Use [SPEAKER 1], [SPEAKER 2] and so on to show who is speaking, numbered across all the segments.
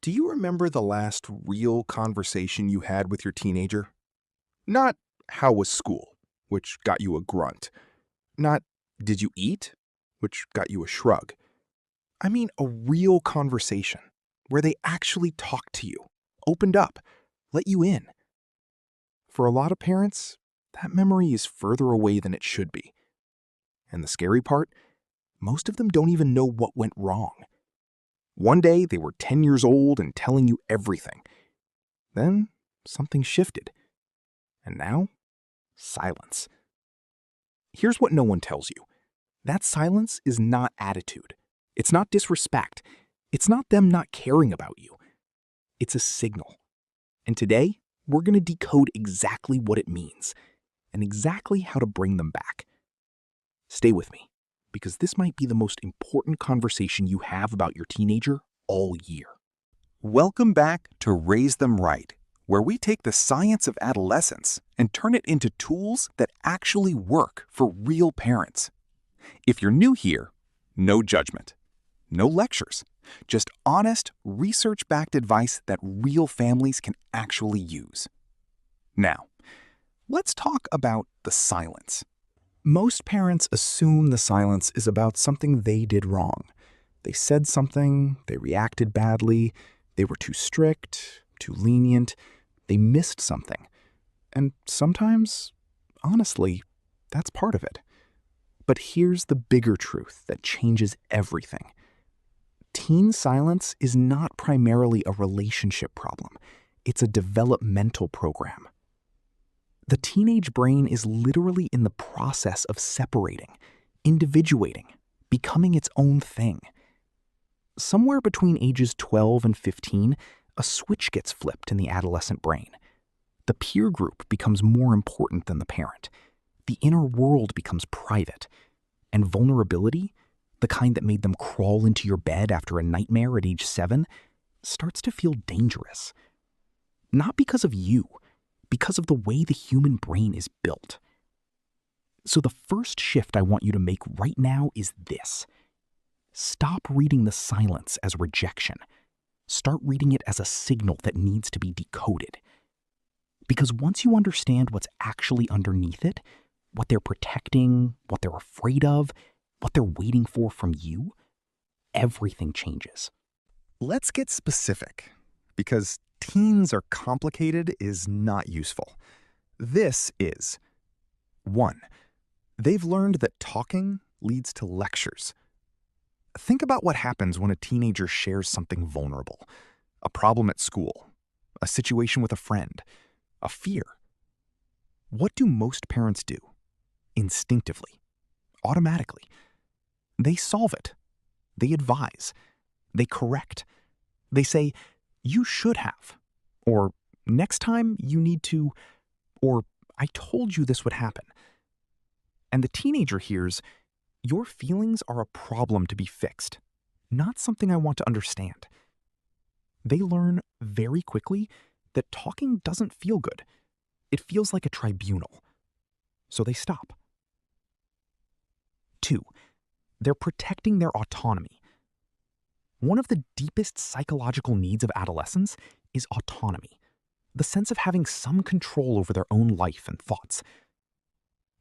[SPEAKER 1] Do you remember the last real conversation you had with your teenager? Not how was school, which got you a grunt. Not did you eat, which got you a shrug. I mean a real conversation where they actually talked to you, opened up, let you in. For a lot of parents, that memory is further away than it should be. And the scary part, most of them don't even know what went wrong. One day they were 10 years old and telling you everything. Then something shifted. And now, silence. Here's what no one tells you. That silence is not attitude. It's not disrespect. It's not them not caring about you. It's a signal. And today, we're going to decode exactly what it means and exactly how to bring them back. Stay with me, because this might be the most important conversation you have about your teenager all year.
[SPEAKER 2] Welcome back to Raise Them Right, where we take the science of adolescence and turn it into tools that actually work for real parents. If you're new here, no judgment, no lectures, just honest, research-backed advice that real families can actually use. Now, let's talk about the silence. Most parents assume the silence is about something they did wrong. They said something, they reacted badly, they were too strict, too lenient, they missed something. And sometimes, honestly, that's part of it. But here's the bigger truth that changes everything. Teen silence is not primarily a relationship problem. It's a developmental program. The teenage brain is literally in the process of separating, individuating, becoming its own thing. Somewhere between ages 12 and 15, a switch gets flipped in the adolescent brain. The peer group becomes more important than the parent. The inner world becomes private. And vulnerability, the kind that made them crawl into your bed after a nightmare at age 7, starts to feel dangerous. Not because of you, because of the way the human brain is built. So the first shift I want you to make right now is this. Stop reading the silence as rejection. Start reading it as a signal that needs to be decoded. Because once you understand what's actually underneath it, what they're protecting, what they're afraid of, what they're waiting for from you, everything changes.
[SPEAKER 3] Let's get specific, because teens are complicated is not useful. This is 1. They've learned that talking leads to lectures. Think about what happens when a teenager shares something vulnerable. A problem at school, a situation with a friend, a fear. What do most parents do? Instinctively, automatically. They solve it. They advise. They correct. They say, you should have, or next time you need to, or I told you this would happen. And the teenager hears, your feelings are a problem to be fixed, not something I want to understand. They learn very quickly that talking doesn't feel good. It feels like a tribunal. So they stop. 2. They're protecting their autonomy. One of the deepest psychological needs of adolescence is autonomy, the sense of having some control over their own life and thoughts.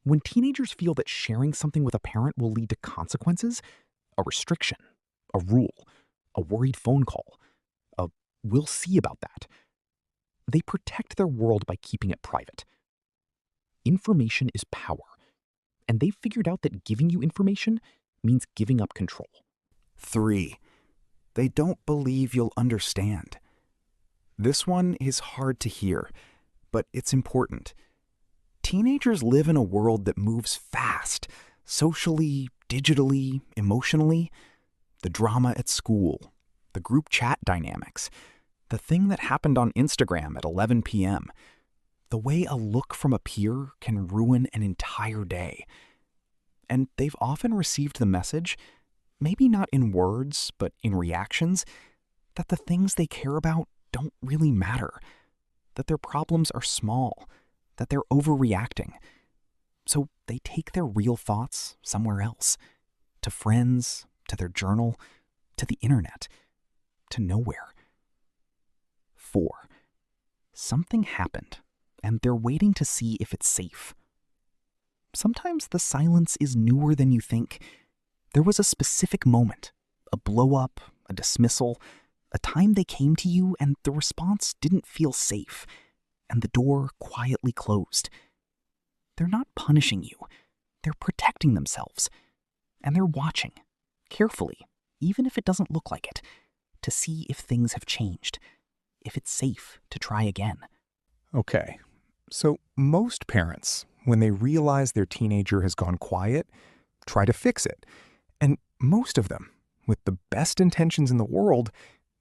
[SPEAKER 3] When teenagers feel that sharing something with a parent will lead to consequences, a restriction, a rule, a worried phone call, a we'll see about that, they protect their world by keeping it private. Information is power, and they've figured out that giving you information means giving up control.
[SPEAKER 2] 3. They don't believe you'll understand.
[SPEAKER 3] This one is hard to hear, but it's important. Teenagers live in a world that moves fast, socially, digitally, emotionally. The drama at school, the group chat dynamics, the thing that happened on Instagram at 11 p.m., the way a look from a peer can ruin an entire day. And they've often received the message, maybe not in words, but in reactions, that the things they care about don't really matter, that their problems are small, that they're overreacting. So they take their real thoughts somewhere else, to friends, to their journal, to the internet, to nowhere.
[SPEAKER 2] something happened, and they're waiting to see if it's safe. Sometimes the silence is newer than you think. There was a specific moment, a blow-up, a dismissal, a time they came to you and the response didn't feel safe, and the door quietly closed. They're not punishing you. They're protecting themselves. And they're watching, carefully, even if it doesn't look like it, to see if things have changed, if it's safe to try again.
[SPEAKER 3] Okay, so most parents, when they realize their teenager has gone quiet, try to fix it. And most of them, with the best intentions in the world,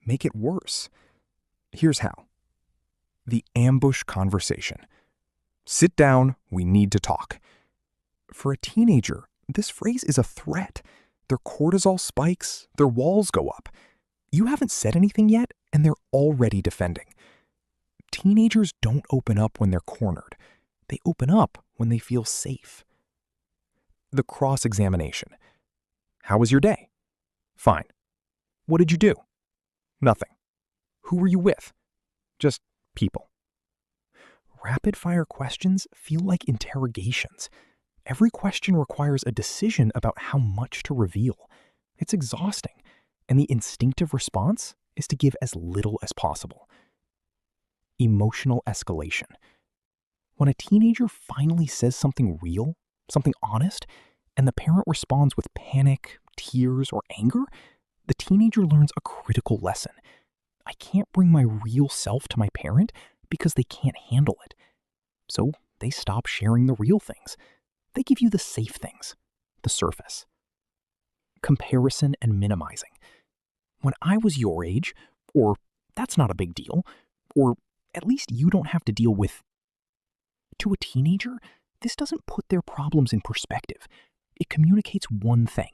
[SPEAKER 3] make it worse. Here's how. The ambush conversation. Sit down, we need to talk. For a teenager, this phrase is a threat. Their cortisol spikes, their walls go up. You haven't said anything yet, and they're already defending. Teenagers don't open up when they're cornered. They open up when they feel safe. The cross-examination. How was your day? Fine. What did you do? Nothing. Who were you with? Just people. Rapid-fire questions feel like interrogations. Every question requires a decision about how much to reveal. It's exhausting, and the instinctive response is to give as little as possible. Emotional escalation. When a teenager finally says something real, something honest, and the parent responds with panic, tears, or anger, the teenager learns a critical lesson. I can't bring my real self to my parent because they can't handle it. So they stop sharing the real things. They give you the safe things, the surface. Comparison and minimizing. When I was your age, or that's not a big deal, or at least you don't have to deal with. To a teenager, this doesn't put their problems in perspective. It communicates one thing.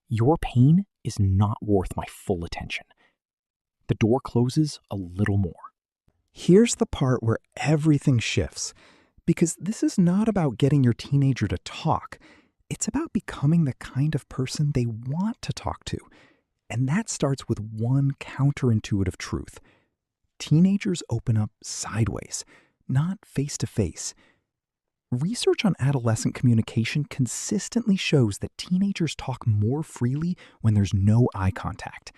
[SPEAKER 3] Your pain is not worth my full attention. The door closes a little more. Here's the part where everything shifts, because this is not about getting your teenager to talk. It's about becoming the kind of person they want to talk to. And that starts with one counterintuitive truth. Teenagers open up sideways, not face-to-face. Research on adolescent communication consistently shows that teenagers talk more freely when there's no eye contact.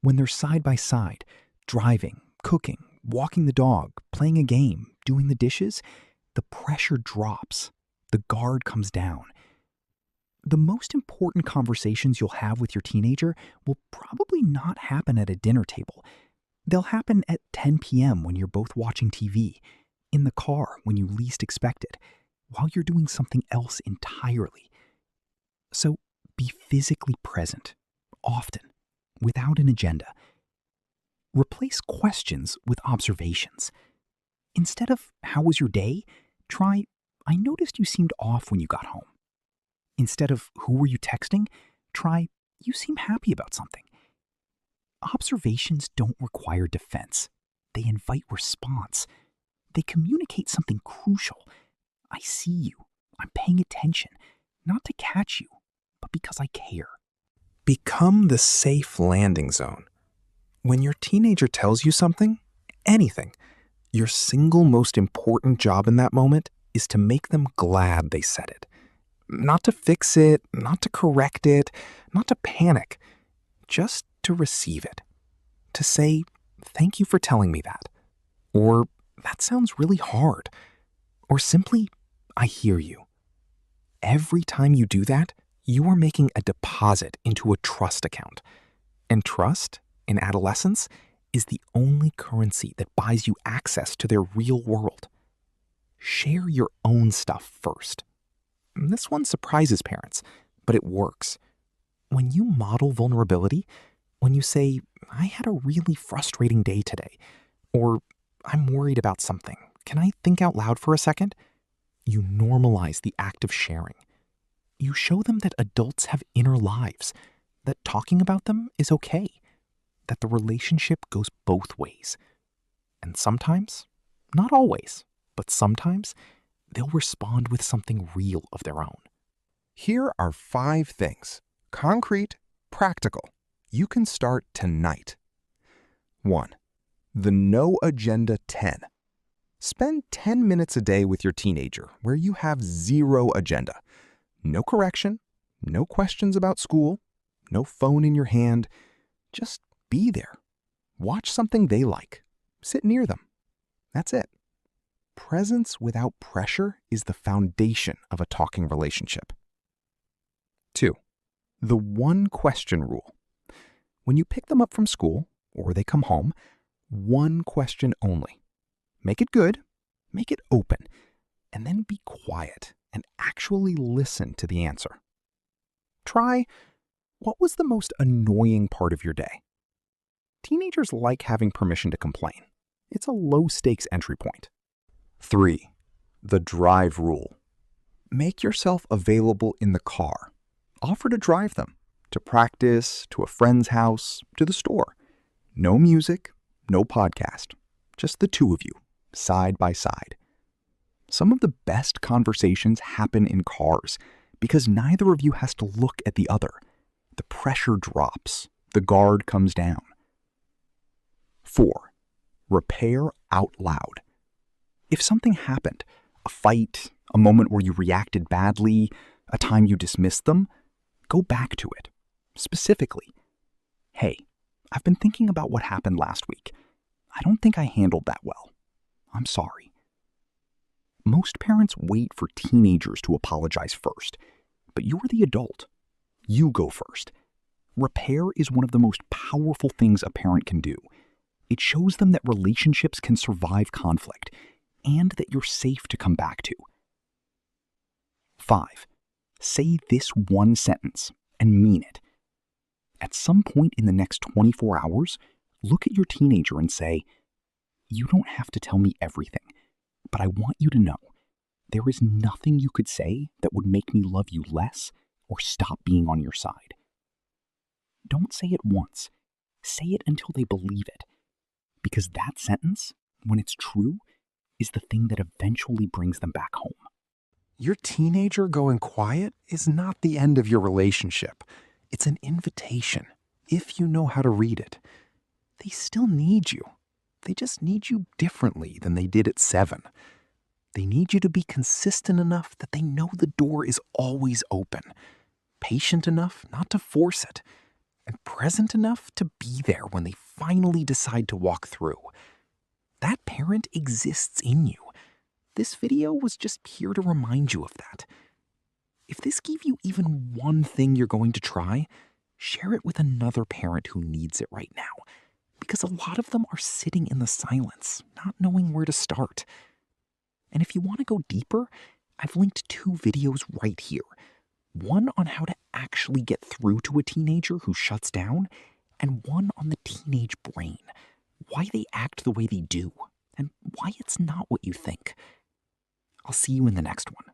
[SPEAKER 3] When they're side by side, driving, cooking, walking the dog, playing a game, doing the dishes, the pressure drops. The guard comes down. The most important conversations you'll have with your teenager will probably not happen at a dinner table. They'll happen at 10 p.m. when you're both watching TV, in the car when you least expect it, while you're doing something else entirely. So be physically present, often, without an agenda. Replace questions with observations. Instead of, "How was your day?" try, "I noticed you seemed off when you got home." Instead of, "Who were you texting?" try, "You seem happy about something." Observations don't require defense. They invite response. They communicate something crucial. I see you. I'm paying attention, not to catch you, but because I care. Become the safe landing zone. When your teenager tells you something, anything, your single most important job in that moment is to make them glad they said it. Not to fix it, not to correct it, not to panic, just to receive it. To say, "Thank you for telling me that." Or, "That sounds really hard." Or simply, "I hear you." Every time you do that, you are making a deposit into a trust account. And trust, in adolescence, is the only currency that buys you access to their real world. Share your own stuff first. This one surprises parents, but it works. When you model vulnerability, when you say, "I had a really frustrating day today," or "I'm worried about something, can I think out loud for a second?" you normalize the act of sharing. You show them that adults have inner lives, that talking about them is okay, that the relationship goes both ways. And sometimes, not always, but sometimes, they'll respond with something real of their own.
[SPEAKER 1] Here are 5 things, concrete, practical, you can start tonight. 1. The No Agenda 10.
[SPEAKER 3] Spend 10 minutes a day with your teenager where you have zero agenda. No correction, no questions about school, no phone in your hand. Just be there. Watch something they like. Sit near them. That's it. Presence without pressure is the foundation of a talking relationship. 2. The one question rule. When you pick them up from school or they come home, one question only. Make it good, make it open, and then be quiet and actually listen to the answer. Try, what was the most annoying part of your day? Teenagers like having permission to complain. It's a low-stakes entry point. 3. The drive rule. Make yourself available in the car. Offer to drive them, to practice, to a friend's house, to the store. No music, no podcast, just the two of you, side by side. Some of the best conversations happen in cars because neither of you has to look at the other. The pressure drops, the guard comes down. 4. Repair out loud. If something happened, a fight, a moment where you reacted badly, a time you dismissed them, go back to it. Specifically, hey, I've been thinking about what happened last week. I don't think I handled that well. I'm sorry. Most parents wait for teenagers to apologize first, but you're the adult. You go first. Repair is one of the most powerful things a parent can do. It shows them that relationships can survive conflict and that you're safe to come back to. 5. Say this one sentence and mean it. At some point in the next 24 hours, look at your teenager and say, "You don't have to tell me everything, but I want you to know there is nothing you could say that would make me love you less or stop being on your side." Don't say it once. Say it until they believe it. Because that sentence, when it's true, is the thing that eventually brings them back home.
[SPEAKER 1] Your teenager going quiet is not the end of your relationship. It's an invitation, if you know how to read it. They still need you. They just need you differently than they did at 7. They need you to be consistent enough that they know the door is always open, patient enough not to force it, and present enough to be there when they finally decide to walk through. That parent exists in you. This video was just here to remind you of that. If this gave you even one thing you're going to try, share it with another parent who needs it right now. Because a lot of them are sitting in the silence, not knowing where to start. And if you want to go deeper, I've linked 2 videos right here. One on how to actually get through to a teenager who shuts down, and one on the teenage brain, why they act the way they do, and why it's not what you think. I'll see you in the next one.